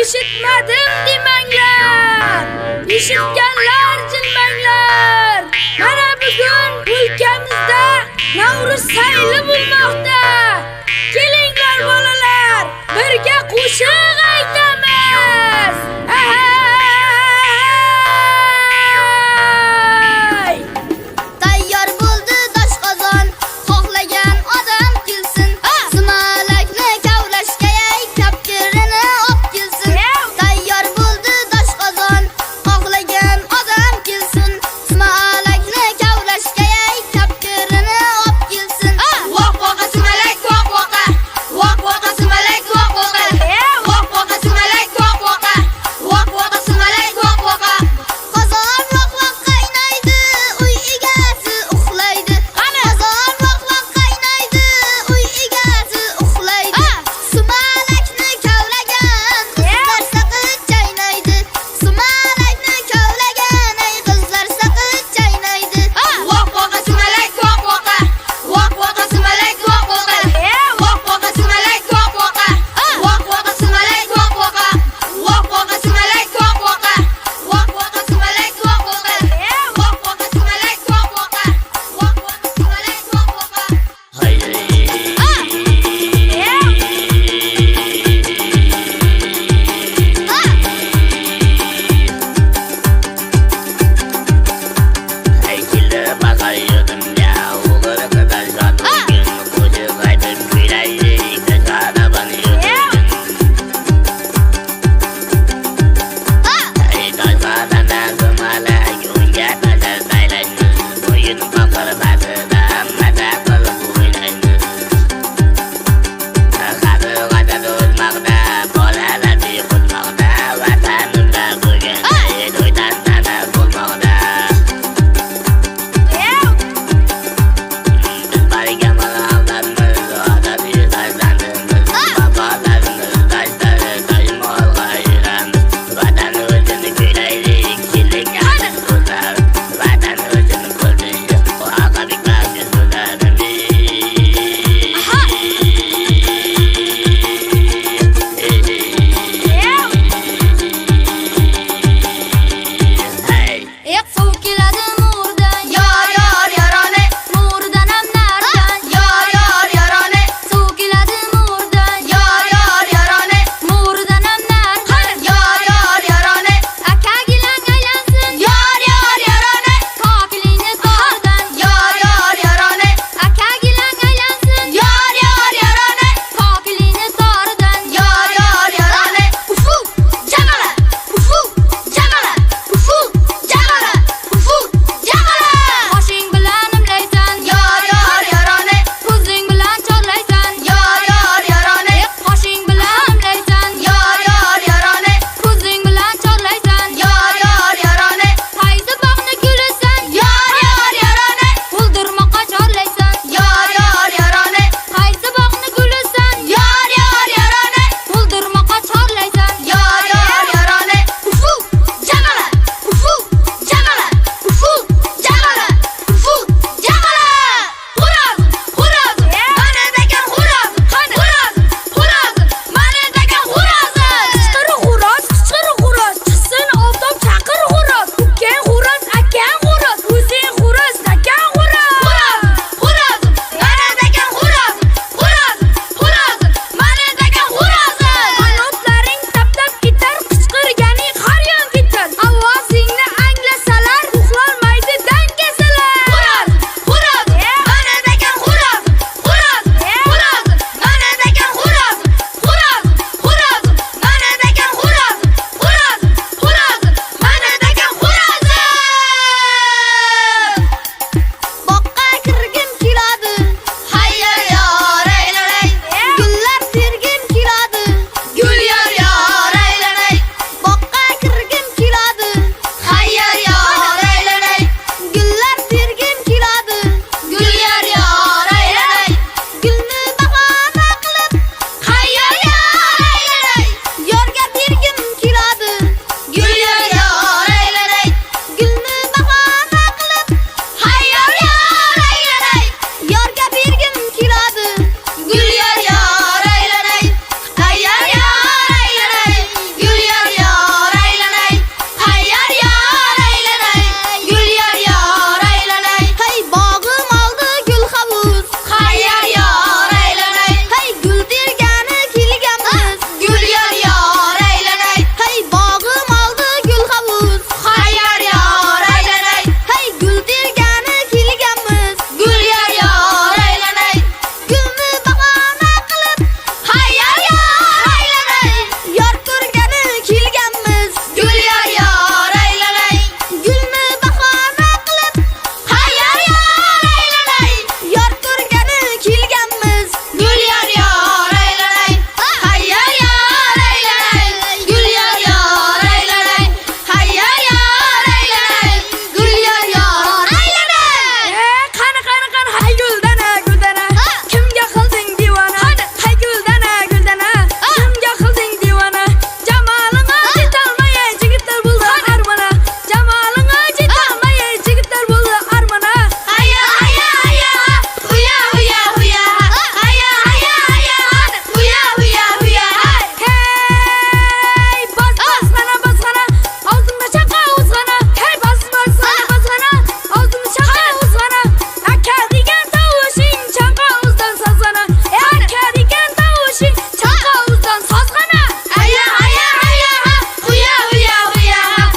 Eshitmadim demanglar, eshitganlar jilmanglar. Mana bugun o'lkamizda Navruz sayli bo'lmoqda. Kelinglar bolalar, birga qo'shiq aytamiz. Tayyor bo'ldi doshqozon, xohlagan odam kelsin. Sumalakni kavlashga kapkirini op kelsin. Tayyor bo'ldi doshqozon, xohlagan odam kelsin. Sumalakni kavlashga kapkirini op kelsin. Voq voqa sumalak voq voqa. Voq voqa sumalak voq voqa. Voq voqa sumalak voq voqa. Voq voqa sumalak voq voqa. Qozon voq voq qaynaydi, uy egasi uxlaydi. Qozon voq voq qaynaydi, uy egasi uxlaydi. Sumalakni kavlagan qizlar saqich chaynaydi. Sumalakni kavlagan ay qizlar saqich chaynaydi. Voq voqa sumalak voq voqa. Voq voqa sumalak voq voqa. Voq voqa sumalak voq voqa. Voq voqa sumalak voq voqa. Voq voqa sumalak voq voqa. Voq voqa sumalak voq voqa. Voq voqa sumalak voq voqa. Voq voqa sumalak voq voqa. Oyun bakalım.